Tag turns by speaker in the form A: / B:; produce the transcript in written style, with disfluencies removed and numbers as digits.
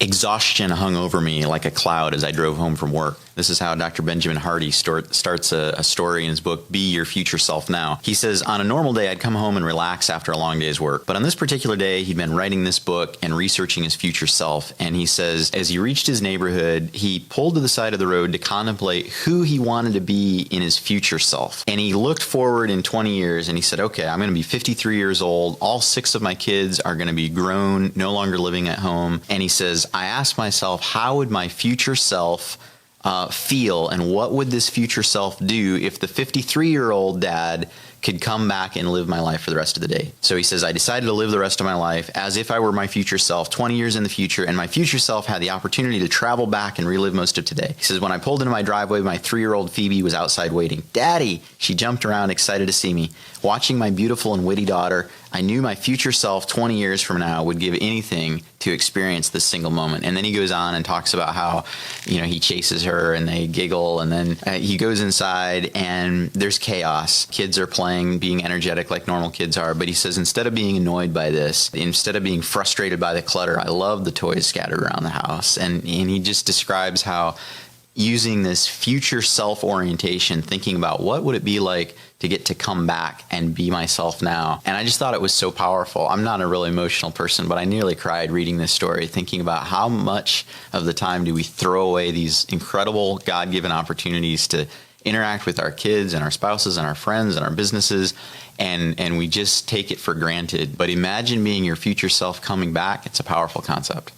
A: Exhaustion hung over me like a cloud as I drove home from work. This is how Dr. Benjamin Hardy starts a story in his book, Be Your Future Self Now. He says, on a normal day, I'd come home and relax after a long day's work. But on this particular day, he'd been writing this book and researching his future self. And he says, as he reached his neighborhood, he pulled to the side of the road to contemplate who he wanted to be in his future self. And he looked forward in 20 years and he said, okay, I'm going to be 53 years old. All 6 of my kids are going to be grown, no longer living at home. And he says, I asked myself, how would my future self feel, and what would this future self do if the 53-year-old dad could come back and live my life for the rest of the day? So he says, I decided to live the rest of my life as if I were my future self 20 years in the future, and my future self had the opportunity to travel back and relive most of today. He says, when I pulled into my driveway, my 3-year-old Phoebe was outside waiting. Daddy! She jumped around, excited to see me. Watching my beautiful and witty daughter, I knew my future self 20 years from now would give anything to experience this single moment. And then he goes on and talks about how, he chases her and they giggle, and then he goes inside and there's chaos. Kids are playing, being energetic like normal kids are. But he says, instead of being annoyed by this, instead of being frustrated by the clutter, I love the toys scattered around the house. And he just describes how using this future self-orientation, thinking about what would it be like to get to come back and be myself now. And I just thought it was so powerful. I'm not a really emotional person, but I nearly cried reading this story, thinking about how much of the time do we throw away these incredible God-given opportunities to interact with our kids and our spouses and our friends and our businesses, and we just take it for granted. But imagine being your future self coming back. It's a powerful concept.